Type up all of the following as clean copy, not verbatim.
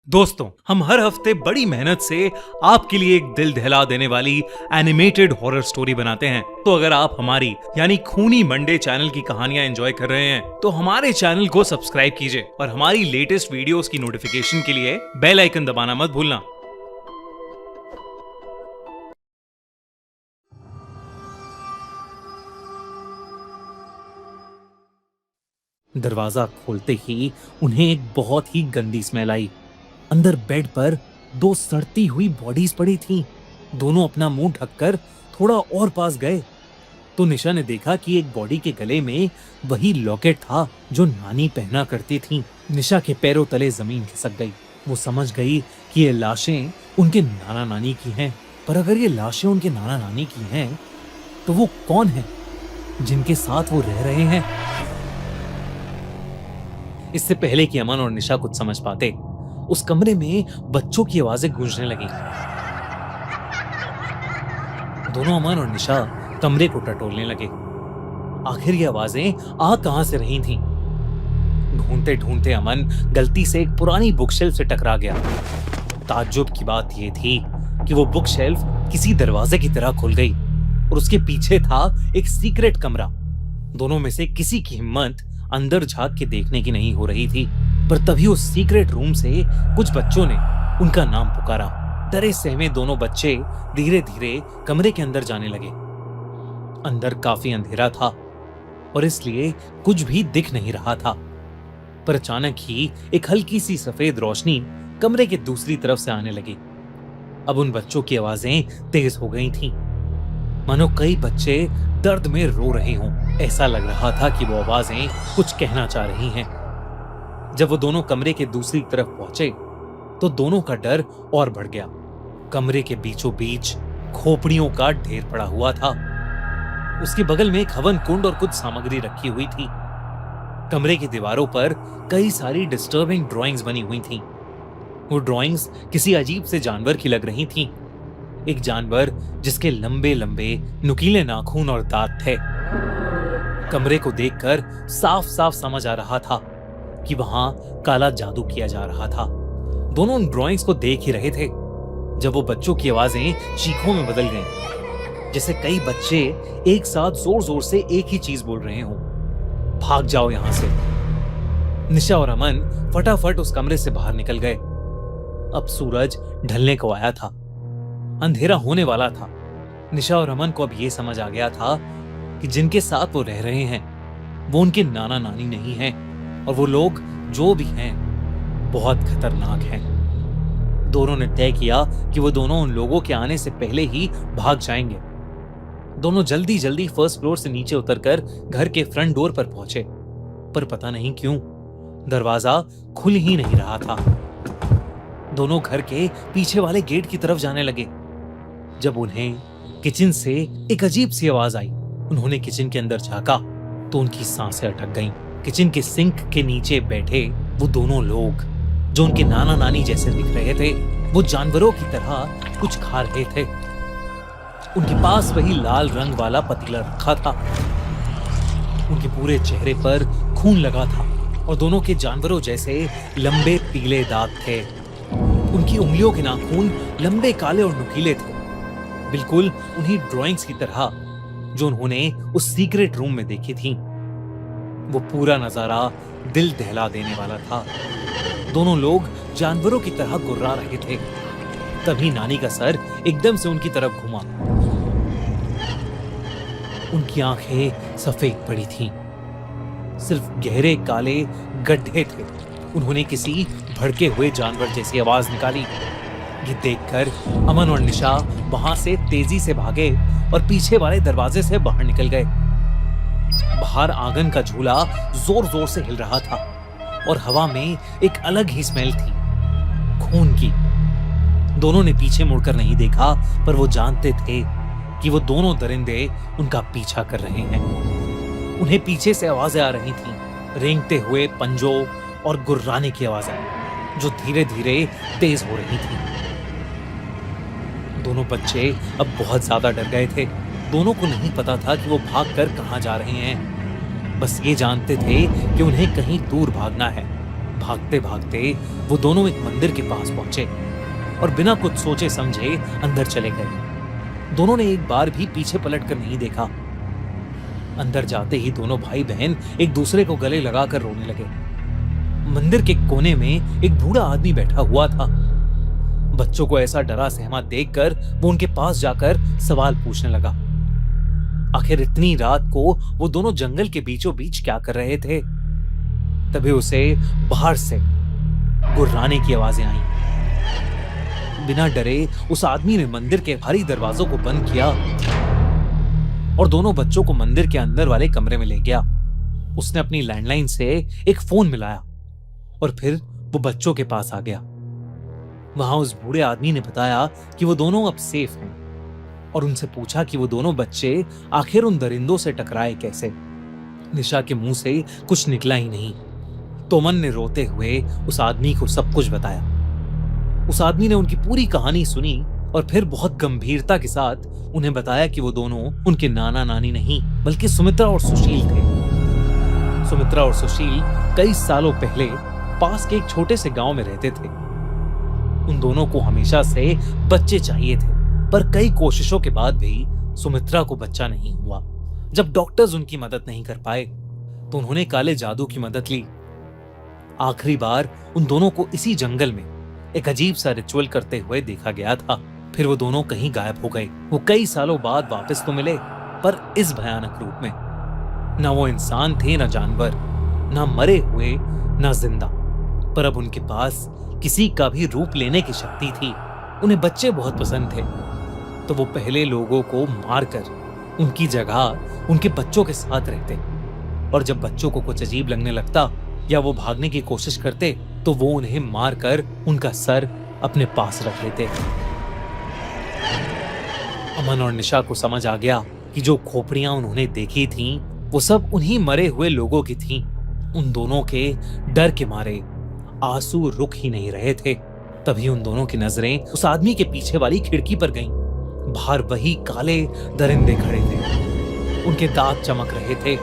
दोस्तों, हम हर हफ्ते बड़ी मेहनत से आपके लिए एक दिल दहला देने वाली एनिमेटेड हॉरर स्टोरी बनाते हैं। तो अगर आप हमारी यानी खूनी मंडे चैनल की कहानियां एंजॉय कर रहे हैं तो हमारे चैनल को सब्सक्राइब कीजिए और हमारी लेटेस्ट वीडियोस की नोटिफिकेशन के लिए बेल आइकन दबाना मत भूलना। दरवाजा खोलते ही उन्हें एक बहुत ही गंदी स्मेल आई। अंदर बेड पर दो सड़ती हुई बॉडीज पड़ी थीं। दोनों अपना मुंह ढककर थोड़ा और पास गए तो निशा ने देखा कि एक बॉडी के गले में वही लॉकेट था जो नानी पहना करती थी। निशा के पैरों तले जमीन खिसक गई। वो समझ गई कि ये लाशें उनके नाना नानी की हैं। पर अगर ये लाशें उनके नाना नानी की हैं तो वो कौन है जिनके साथ वो रह रहे हैं? इससे पहले कि अमन और निशा कुछ समझ पाते, उस कमरे में बच्चों की आवाजें गूंजने लगी। दोनों अमन और निशा कमरे को टटोलने लगे। आखिर ये आवाजें आ कहां से रही थीं? ढूंढते ढूंढते अमन गलती से एक पुरानी बुक शेल्फ से टकरा गया। ताज्जुब की बात यह थी कि वो बुक शेल्फ किसी दरवाजे की तरह खुल गई और उसके पीछे था एक सीक्रेट कमरा। दोनों में से किसी की हिम्मत अंदर झांक के देखने की नहीं हो रही थी। पर तभी उस सीक्रेट रूम से कुछ बच्चों ने उनका नाम पुकारा। डरे सहमे दोनों बच्चे धीरे धीरे कमरे के अंदर जाने लगे। अंदर काफी अंधेरा था और इसलिए कुछ भी दिख नहीं रहा था। पर अचानक ही एक हल्की सी सफेद रोशनी कमरे के दूसरी तरफ से आने लगी। अब उन बच्चों की आवाजें तेज हो गई थीं, मानो कई बच्चे दर्द में रो रहे हों। ऐसा लग रहा था कि वो आवाजें कुछ कहना चाह रही हैं। जब वो दोनों कमरे के दूसरी तरफ पहुंचे तो दोनों का डर और बढ़ गया। कमरे के बीचों बीच खोपड़ियों का ढेर पड़ा हुआ था। उसके बगल में एक हवन कुंड और कुछ सामग्री रखी हुई थी। कमरे की दीवारों पर कई सारी डिस्टर्बिंग ड्राइंग्स बनी हुई थीं। वो ड्राइंग्स किसी अजीब से जानवर की लग रही थीं। एक जानवर जिसके लंबे लंबे नुकीले नाखून और दांत थे। कमरे को देखकर साफ साफ समझ आ रहा था कि वहां काला जादू किया जा रहा था। दोनों उन ड्राइंग्स को देख ही रहे थे जब वो बच्चों की आवाजें चीखों में बदल गईं, जैसे कई बच्चे एक साथ जोर जोर से एक ही चीज बोल रहे हों, भाग जाओ यहां से। निशा और अमन फटाफट उस कमरे से बाहर निकल गए। अब सूरज ढलने को आया था, अंधेरा होने वाला था। निशा और अमन को अब यह समझ आ गया था कि जिनके साथ वो रह रहे हैं वो उनके नाना नानी नहीं हैं और वो लोग जो भी हैं बहुत खतरनाक हैं। दोनों ने तय किया कि वो दोनों उन लोगों के आने से पहले ही भाग जाएंगे। दोनों जल्दी जल्दी फर्स्ट फ्लोर से नीचे उतरकर घर के फ्रंट डोर पर पहुंचे। पर पता नहीं क्यों दरवाजा खुल ही नहीं रहा था। दोनों घर के पीछे वाले गेट की तरफ जाने लगे। जब उन्हें किचन से एक अजीब सी आवाज आई, उन्होंने किचन के अंदर झांका तो उनकी सांसें अटक गईं। किचन के सिंक के नीचे बैठे वो दोनों लोग जो उनके नाना नानी जैसे दिख रहे थे, वो जानवरों की तरह कुछ खा रहे थे। उनके पास वही लाल रंग वाला पतीला रखा था। उनके पूरे चेहरे पर खून लगा था और दोनों के जानवरों जैसे लंबे पीले दांत थे। उनकी उंगलियों के नाखून लंबे काले और नुकीले थे, बिल्कुल उन्हीं ड्राइंग्स की तरह जो उन्होंने उस सीक्रेट रूम में देखी थी। वो पूरा नजारा दिल दहला देने वाला था। दोनों लोग जानवरों की तरह गुर्रा रहे थे। तभी नानी का सर एकदम से उनकी तरफ घुमा। उनकी आंखें सफेद पड़ी थीं, सिर्फ गहरे काले गड्ढे थे। उन्होंने किसी भड़के हुए जानवर जैसी आवाज निकाली। ये देखकर अमन और निशा वहां से तेजी से भागे और पीछे वाले दरवाजे से बाहर निकल गए। बाहर आंगन का झूला जोर जोर से हिल रहा था और हवा में एक अलग ही स्मेल थी, खून की। दोनों ने पीछे मुड़कर नहीं देखा, पर वो जानते थे कि वो दोनों दरिंदे उनका पीछा कर रहे हैं। उन्हें पीछे से आवाजें आ रही थीं, रेंगते हुए पंजों और गुर्राने की आवाजें जो धीरे धीरे तेज हो रही थी। दोनों बच्चे अब बहुत ज्यादा डर गए थे। दोनों को नहीं पता था कि वो भागकर कहां जा रहे हैं, बस ये जानते थे कि उन्हें कहीं दूर भागना है। भागते भागते वो दोनों एक मंदिर के पास पहुंचे और बिना कुछ सोचे समझे अंदर चले गए। दोनों ने एक बार भी पीछे पलट कर नहीं देखा। अंदर जाते ही दोनों भाई बहन एक दूसरे को गले लगाकर रोने लगे। मंदिर के कोने में एक बूढ़ा आदमी बैठा हुआ था। बच्चों को ऐसा डरा सहमा देखकर वो उनके पास जाकर सवाल पूछने लगा। आखिर इतनी रात को वो दोनों जंगल के बीचों बीच क्या कर रहे थे? तभी उसे बाहर से गुर्राने की आवाजें आईं। बिना डरे उस आदमी ने मंदिर के भारी दरवाजों को बंद किया और दोनों बच्चों को मंदिर के अंदर वाले कमरे में ले गया। उसने अपनी लैंडलाइन से एक फोन मिलाया और फिर वो बच्चों के पास आ गया। वहां उस बूढ़े आदमी ने बताया कि वो दोनों अब सेफ हैं और उनसे पूछा कि वो दोनों बच्चे आखिर उन दरिंदों से टकराए कैसे। निशा के मुंह से कुछ निकला ही नहीं तो अमन ने रोते हुए उस आदमी को सब कुछ बताया। उस आदमी ने उनकी पूरी कहानी सुनी और फिर बहुत गंभीरता के साथ उन्हें बताया कि वो दोनों उनके नाना नानी नहीं बल्कि सुमित्रा और सुशील थे। सुमित्रा और सुशील कई सालों पहले पास के एक छोटे से गांव में रहते थे। उन दोनों को हमेशा से बच्चे चाहिए थे, पर कई कोशिशों के बाद भी सुमित्रा को बच्चा नहीं हुआ। जब डॉक्टर्स उनकी मदद नहीं कर पाए तो उन्होंने काले जादू की मदद ली। आखिरी बार उन दोनों को इसी जंगल में एक अजीब सा रिचुअल करते हुए देखा गया था। फिर वो दोनों कहीं गायब हो गए। वो कई सालों बाद वापस तो मिले, पर इस भयानक रूप में। ना वो इंसान थे, ना जानवर, ना मरे हुए, ना जिंदा, पर अब उनके पास किसी का भी रूप लेने की शक्ति थी। उन्हें बच्चे बहुत पसंद थे, तो वो पहले लोगों को मारकर उनकी जगह उनके बच्चों के साथ रहते, और जब बच्चों को कुछ अजीब लगने लगता या वो भागने की कोशिश करते तो वो उन्हें मारकर उनका सर अपने पास रख लेते। अमन और निशा को समझ आ गया कि जो खोपड़ियां उन्होंने देखी थीं, वो सब उन्हीं मरे हुए लोगों की थीं। उन दोनों के डर के मारे आंसू रुक ही नहीं रहे थे। तभी उन दोनों की नजरें उस आदमी के पीछे वाली खिड़की पर गईं। बाहर वही काले दरिंदे खड़े थे। उनके दांत चमक रहे थे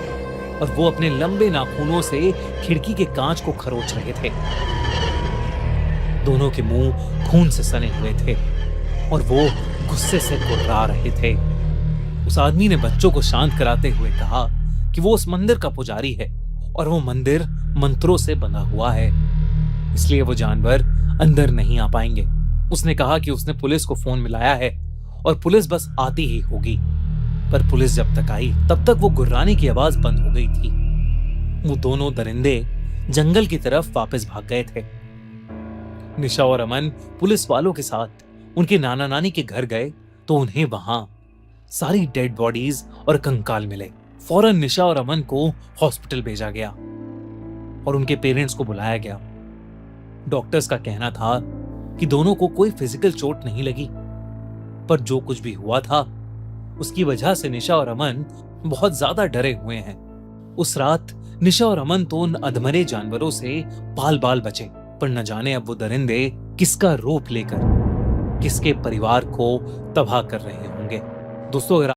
और वो अपने लंबे नाखूनों से खिड़की के कांच को खरोच रहे थे। दोनों के मुंह खून से सने हुए थे और वो गुस्से से गुर्रा रहे थे। उस आदमी ने बच्चों को शांत कराते हुए कहा कि वो उस मंदिर का पुजारी है और वो मंदिर मंत्रों से बना हुआ है, इसलिए वो जानवर अंदर नहीं आ पाएंगे। उसने कहा कि उसने पुलिस को फोन मिलाया है और पुलिस बस आती ही होगी, पर पुलिस जब तक आई तब तक वो गुर्राने की आवाज बंद हो गई थी। वो दोनों दरिंदे जंगल की तरफ वापस भाग गए थे। निशा और अमन पुलिस वालों के साथ उनके नाना नानी के घर गए तो उन्हें वहां सारी डेड बॉडीज और कंकाल मिले। फौरन निशा और अमन को हॉस्पिटल भेजा गया और उनके पेरेंट्स को बुलाया गया। डॉक्टर्स का कहना था कि दोनों को कोई फिजिकल चोट नहीं लगी, पर जो कुछ भी हुआ था उसकी वजह से निशा और अमन बहुत ज्यादा डरे हुए हैं। उस रात निशा और अमन तो उन अधमरे जानवरों से बाल बाल बचे, पर न जाने अब वो दरिंदे किसका रूप लेकर किसके परिवार को तबाह कर रहे होंगे। दोस्तों, अगर